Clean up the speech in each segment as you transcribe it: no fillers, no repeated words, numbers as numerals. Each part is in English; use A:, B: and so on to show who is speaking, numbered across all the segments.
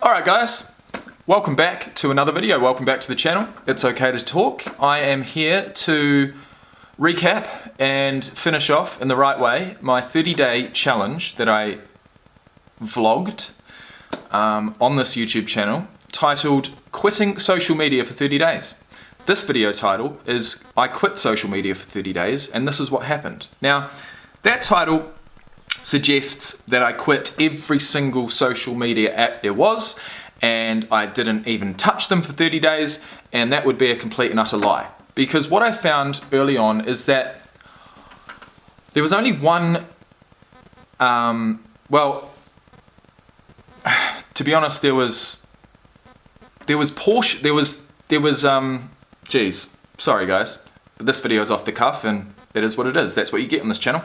A: Alright guys, welcome back to another video, welcome back to the channel. It's okay to talk. I am here to recap and finish off in the right way my 30-day challenge that I vlogged on this YouTube channel titled Quitting Social Media for 30 Days. This video title is I Quit Social Media for 30 Days and This Is What Happened. Now, that title suggests that I quit every single social media app there was and I didn't even touch them for 30 days, and that would be a complete and utter lie. Because what I found early on is that there was only one, to be honest, sorry guys, but this video is off the cuff and it is what it is. That's what you get on this channel.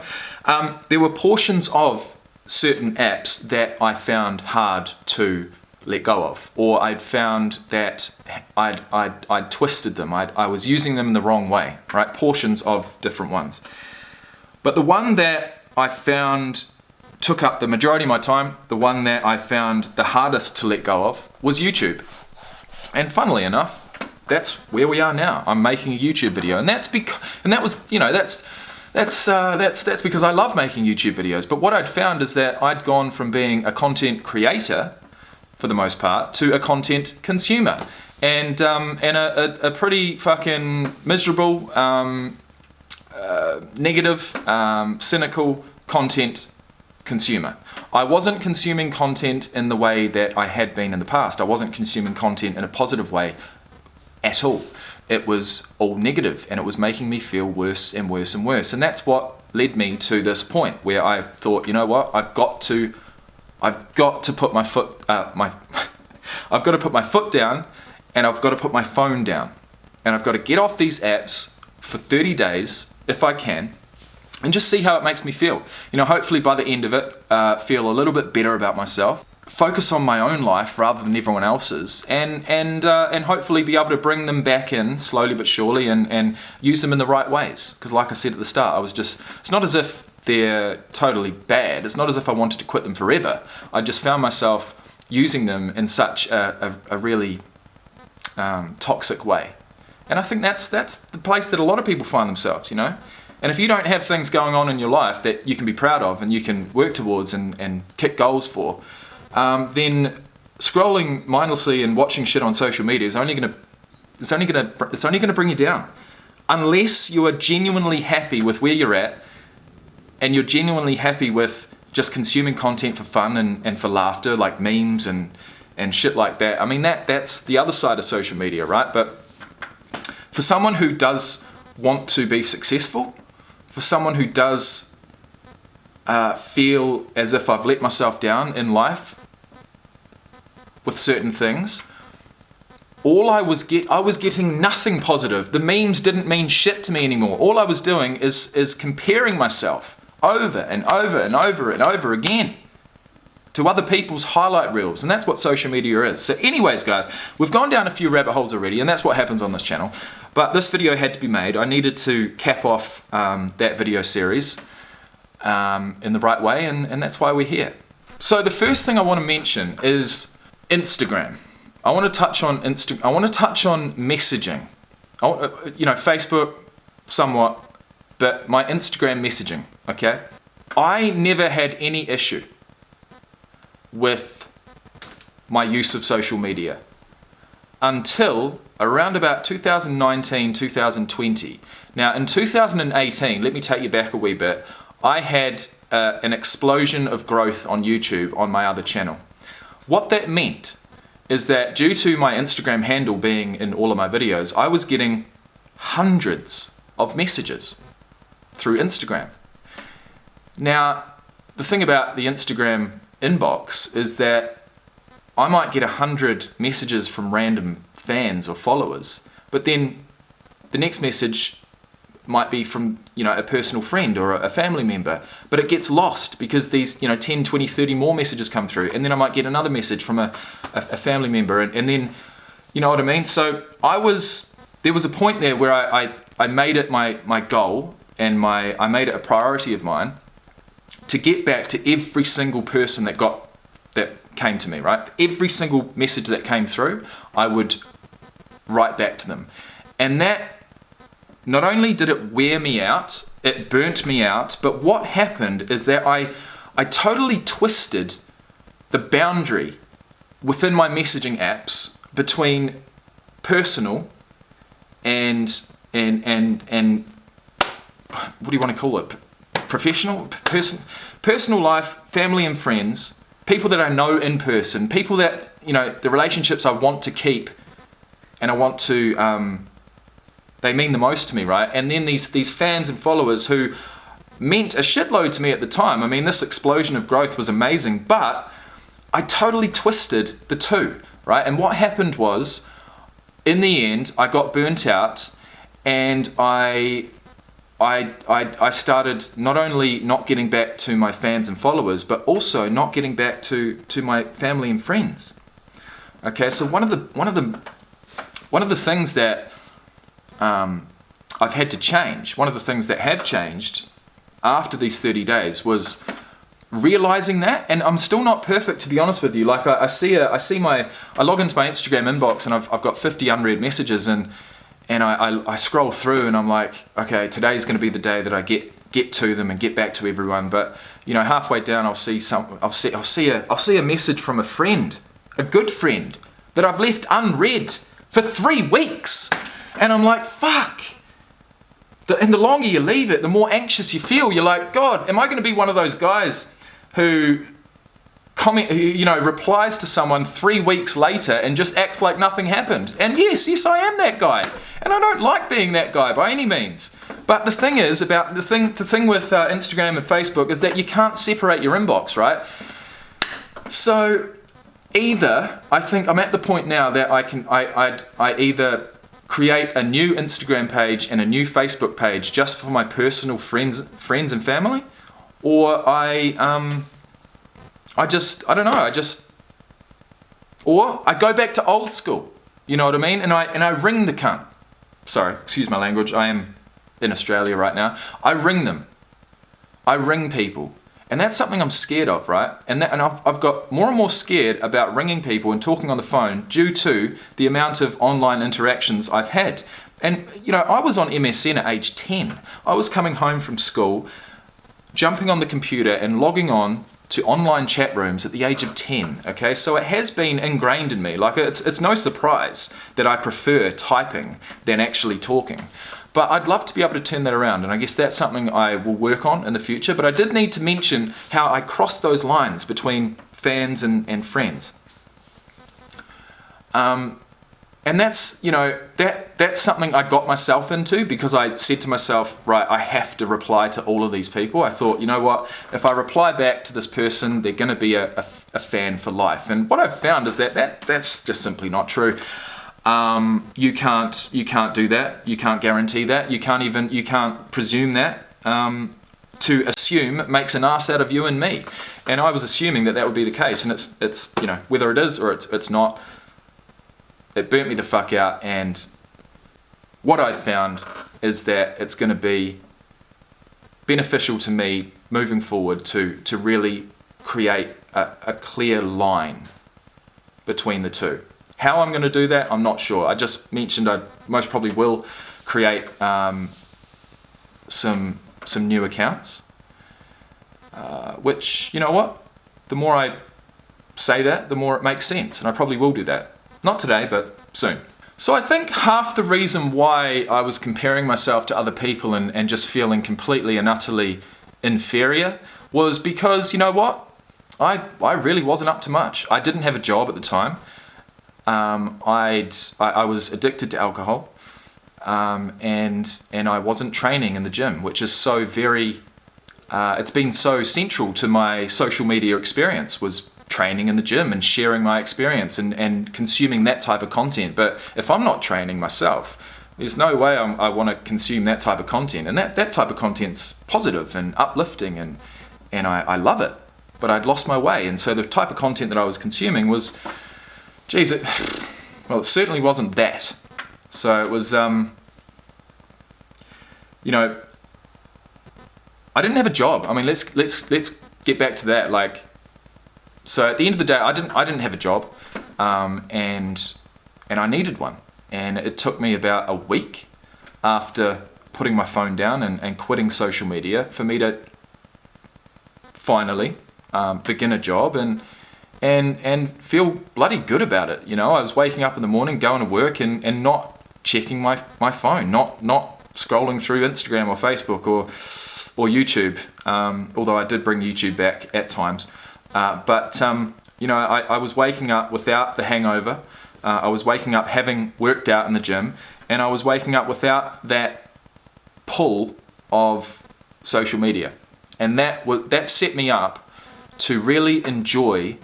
A: There were portions of certain apps that I found hard to let go of, or I'd found that I'd twisted them. I was using them in the wrong way, right? Portions of different ones. But the one that I found took up the majority of my time, the one that I found the hardest to let go of, was YouTube. And funnily enough, that's where we are now. I'm making a YouTube video, and that's because I love making YouTube videos. But what I'd found is that I'd gone from being a content creator, for the most part, to a content consumer, and a pretty fucking miserable, negative, cynical content consumer. I wasn't consuming content in the way that I had been in the past. I wasn't consuming content in a positive way at all. It was all negative, and it was making me feel worse and worse and worse. And that's what led me to this point where I thought, you know what, I've got to put my foot I've got to put my foot down, and I've got to put my phone down, and I've got to get off these apps for 30 days if I can, and just see how it makes me feel. You know, hopefully by the end of it, feel a little bit better about myself, focus on my own life rather than everyone else's, and hopefully be able to bring them back in slowly but surely and use them in the right ways. Because like I said at the start, it's not as if they're totally bad. It's not as if I wanted to quit them forever. I just found myself using them in such a really toxic way. And I think that's the place that a lot of people find themselves, you know? And if you don't have things going on in your life that you can be proud of and you can work towards and kick goals for, then scrolling mindlessly and watching shit on social media is only gonna bring you down. Unless you are genuinely happy with where you're at, and you're genuinely happy with just consuming content for fun and for laughter, like memes and shit like that. I mean, that's the other side of social media, right? But for someone who does want to be successful, for someone who does feel as if I've let myself down in life with certain things, I was getting nothing positive. The memes didn't mean shit to me anymore. All I was doing is comparing myself over and over and over and over again to other people's highlight reels, and that's what social media is. So anyways guys, we've gone down a few rabbit holes already, and that's what happens on this channel, but this video had to be made. I needed to cap off that video series in the right way, and that's why we're here. So the first thing I want to mention is Instagram. I want to touch on messaging. Facebook somewhat, but my Instagram messaging, okay? I never had any issue with my use of social media until around about 2019, 2020. Now in 2018, let me take you back a wee bit, I had an explosion of growth on YouTube on my other channel. What that meant is that due to my Instagram handle being in all of my videos, I was getting hundreds of messages through Instagram. Now, the thing about the Instagram inbox is that I might get 100 messages from random fans or followers, but then the next message might be from, a personal friend or a family member, but it gets lost because these, 10, 20, 30 more messages come through, and then I might get another message from a family member, and then, you know what I mean? So there was a point there where I made it my goal, and I made it a priority of mine to get back to every single person that came to me, right? Every single message that came through, I would write back to them. And that, not only did it wear me out, it burnt me out, but what happened is that I totally twisted the boundary within my messaging apps between personal and what do you want to call it? Professional, personal life, family and friends, people that I know in person, people that, the relationships I want to keep and I want to, they mean the most to me, right? And then these fans and followers who meant a shitload to me at the time. I mean, this explosion of growth was amazing, but I totally twisted the two, right? And what happened was, in the end, I got burnt out, and I started not only not getting back to my fans and followers, but also not getting back to my family and friends. Okay, so one of the things that I've had to change, one of the things that have changed after these 30 days was realizing that, and I'm still not perfect, to be honest with you. Like I log into my Instagram inbox and I've got 50 unread messages, and I scroll through and I'm like, okay, today's going to be the day that I get to them and get back to everyone. But halfway down, I'll see a message from a friend, a good friend that I've left unread for 3 weeks, and I'm like, fuck. And the longer you leave it, the more anxious you feel. You're like, God, am I going to be one of those guys who replies to someone 3 weeks later and just acts like nothing happened? And yes, I am that guy. And I don't like being that guy by any means. But the thing is about the thing with Instagram and Facebook is that you can't separate your inbox, right? So either, I think I'm at the point now that I either create a new Instagram page and a new Facebook page just for my personal friends and family, or I go back to old school, you know what I mean? And I ring the cunt. Sorry, excuse my language, I am in Australia right now. I ring them. I ring people. And that's something I'm scared of, right? And I've got more and more scared about ringing people and talking on the phone due to the amount of online interactions I've had. And, I was on MSN at age 10. I was coming home from school, jumping on the computer and logging on to online chat rooms at the age of 10, okay? So it has been ingrained in me. Like, it's no surprise that I prefer typing than actually talking. But I'd love to be able to turn that around, and I guess that's something I will work on in the future. But I did need to mention how I crossed those lines between fans and friends. And that's, that's something I got myself into because I said to myself, right, I have to reply to all of these people. I thought, you know what, if I reply back to this person, they're going to be a fan for life. And what I've found is that's just simply not true. You can't do that. You can't guarantee that. You can't presume that. To assume makes an ass out of you and me. And I was assuming that would be the case. And it's whether it is or it's not, it burnt me the fuck out. And what I've found is that it's going to be beneficial to me moving forward to really create a clear line between the two. How I'm going to do that, I'm not sure. I just mentioned I most probably will create some new accounts, which, you know what? The more I say that, the more it makes sense, and I probably will do that. Not today, but soon. So I think half the reason why I was comparing myself to other people and just feeling completely and utterly inferior was because, you know what? I really wasn't up to much. I didn't have a job at the time. I was addicted to alcohol, and I wasn't training in the gym, which is so very, it's been so central to my social media experience, was training in the gym and sharing my experience and consuming that type of content. But if I'm not training myself, there's no way I want to consume that type of content. And that type of content's positive and uplifting, and I love it. But I'd lost my way, and so the type of content that I was consuming was, geez, it certainly wasn't that. So it was, I didn't have a job. I mean, let's get back to that. Like, So at the end of the day, I didn't have a job, and I needed one. And it took me about a week after putting my phone down and quitting social media for me to finally begin a job and feel bloody good about it. You know, I was waking up in the morning, going to work and not checking my phone, not scrolling through Instagram or Facebook or YouTube, although I did bring YouTube back at times. But you know, I was waking up without the hangover. I was waking up having worked out in the gym, and I was waking up without that pull of social media. And that set me up to really enjoy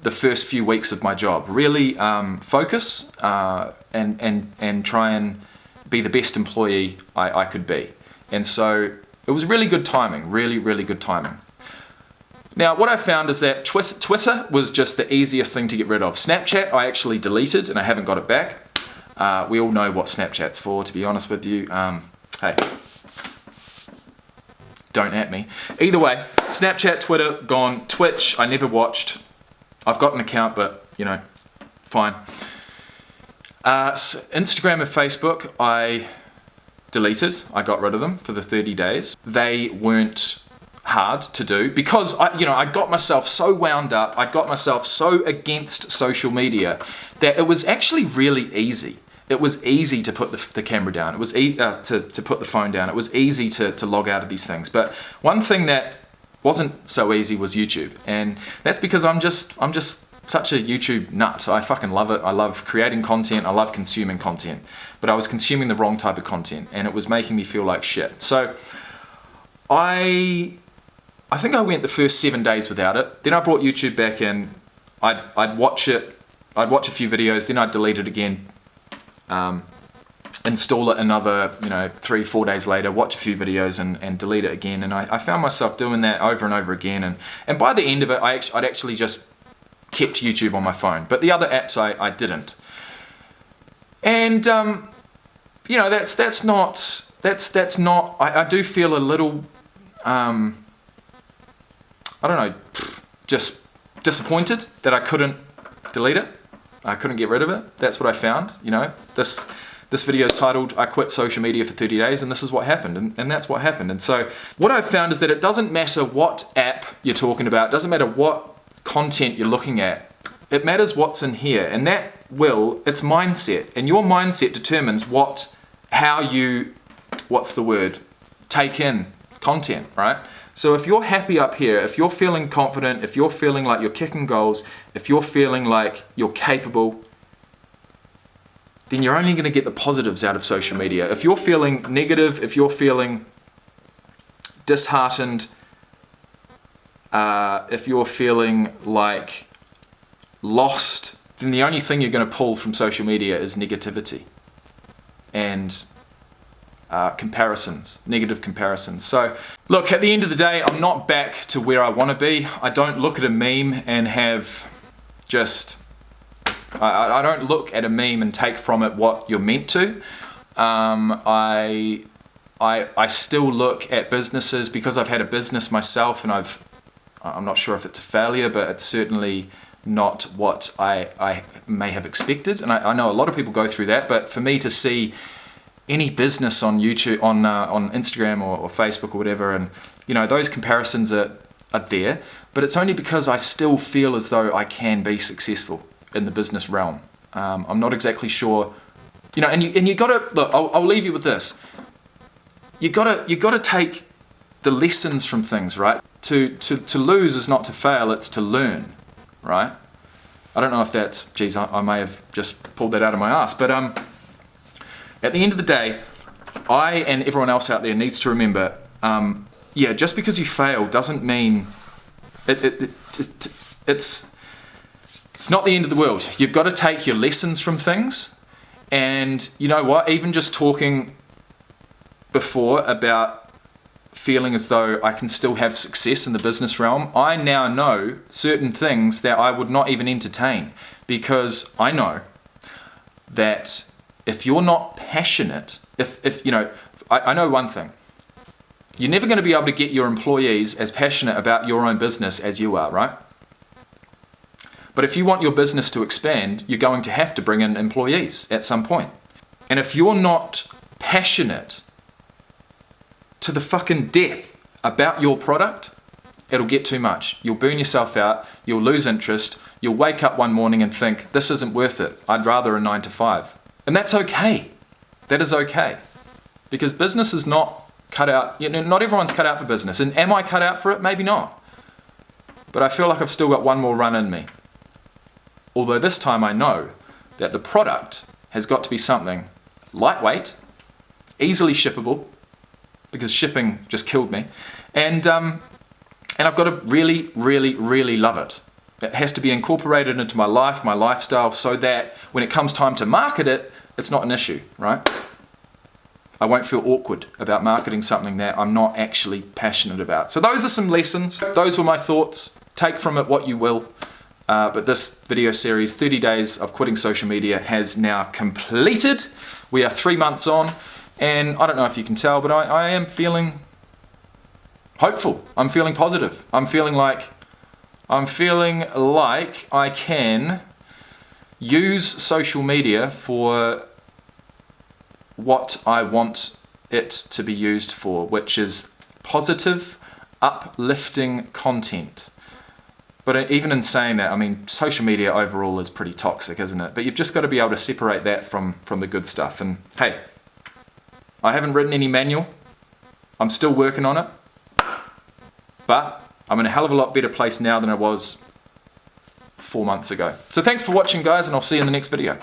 A: the first few weeks of my job, really focus and try and be the best employee I could be. And so it was really good timing, really good timing. Now, what I found is that Twitter was just the easiest thing to get rid of. Snapchat, I actually deleted, and I haven't got it back. We all know what Snapchat's for, to be honest with you. Hey, don't at me. Either way, Snapchat, Twitter, gone. Twitch, I never watched. I've got an account, but, you know, fine. Instagram and Facebook, I deleted. I got rid of them for the 30 days. They weren't hard to do because I got myself so wound up, I got myself so against social media that it was actually really easy. It was easy to put the camera down. It was to put the phone down. It was easy to log out of these things. But one thing that wasn't so easy was YouTube, and that's because I'm just such a YouTube nut. I fucking love it. I love creating content. I love consuming content. But I was consuming the wrong type of content, and it was making me feel like shit. So I think I went the first 7 days without it. Then I brought YouTube back in. I'd watch it. I'd watch a few videos. Then I'd delete it again. Install it another 3-4 days later, watch a few videos and delete it again. And I found myself doing that over and over again. And by the end of it, I'd actually just kept YouTube on my phone. But the other apps I didn't. And that's not. I do feel a little. I don't know, just disappointed that I couldn't delete it. I couldn't get rid of it. That's what I found. You know, this video is titled, I quit social media for 30 days, and this is what happened. And that's what happened. And so what I've found is that it doesn't matter what app you're talking about. It doesn't matter what content you're looking at. It matters what's in here. And it's mindset. And your mindset determines how you take in content, right? So if you're happy up here, if you're feeling confident, if you're feeling like you're kicking goals, if you're feeling like you're capable, then you're only going to get the positives out of social media. If you're feeling negative, if you're feeling disheartened, if you're feeling like lost, then the only thing you're going to pull from social media is negativity and negative comparisons. So look, at the end of the day, I'm not back to where I want to be. I don't look at a meme and I don't look at a meme and take from it what you're meant to. I still look at businesses because I've had a business myself, and I'm not sure if it's a failure, but it's certainly not what I may have expected. And I know a lot of people go through that, but for me to see any business on YouTube, on Instagram or Facebook or whatever, and those comparisons are there, but it's only because I still feel as though I can be successful in the business realm. I'm not exactly sure, and you gotta look. I'll leave you with this. You gotta take the lessons from things, right? To lose is not to fail; it's to learn, right? I don't know if that's, I may have just pulled that out of my ass, but at the end of the day, I and everyone else out there needs to remember, just because you fail doesn't mean it's not the end of the world. You've got to take your lessons from things, and you know what? Even just talking before about feeling as though I can still have success in the business realm, I now know certain things that I would not even entertain, because I know that if you're not passionate, I know one thing. You're never going to be able to get your employees as passionate about your own business as you are, right? But if you want your business to expand, you're going to have to bring in employees at some point. And if you're not passionate to the fucking death about your product, it'll get too much. You'll burn yourself out, you'll lose interest, you'll wake up one morning and think, this isn't worth it. I'd rather a 9 to 5. And that's okay. That is okay. Because business is not cut out, not everyone's cut out for business. And am I cut out for it? Maybe not. But I feel like I've still got one more run in me. Although this time I know that the product has got to be something lightweight, easily shippable, because shipping just killed me, and I've got to really, really, really love it. It has to be incorporated into my life, my lifestyle, so that when it comes time to market it, it's not an issue, right? I won't feel awkward about marketing something that I'm not actually passionate about. So those are some lessons. Those were my thoughts. Take from it what you will. But this video series, 30 Days of Quitting Social Media, has now completed. We are 3 months on, and I don't know if you can tell, but I am feeling hopeful. I'm feeling positive. I'm feeling like I can use social media for what I want it to be used for, which is positive, uplifting content. But even in saying that, I mean, social media overall is pretty toxic, isn't it? But you've just got to be able to separate that from the good stuff. And hey, I haven't written any manual. I'm still working on it. But I'm in a hell of a lot better place now than I was 4 months ago. So thanks for watching, guys, and I'll see you in the next video.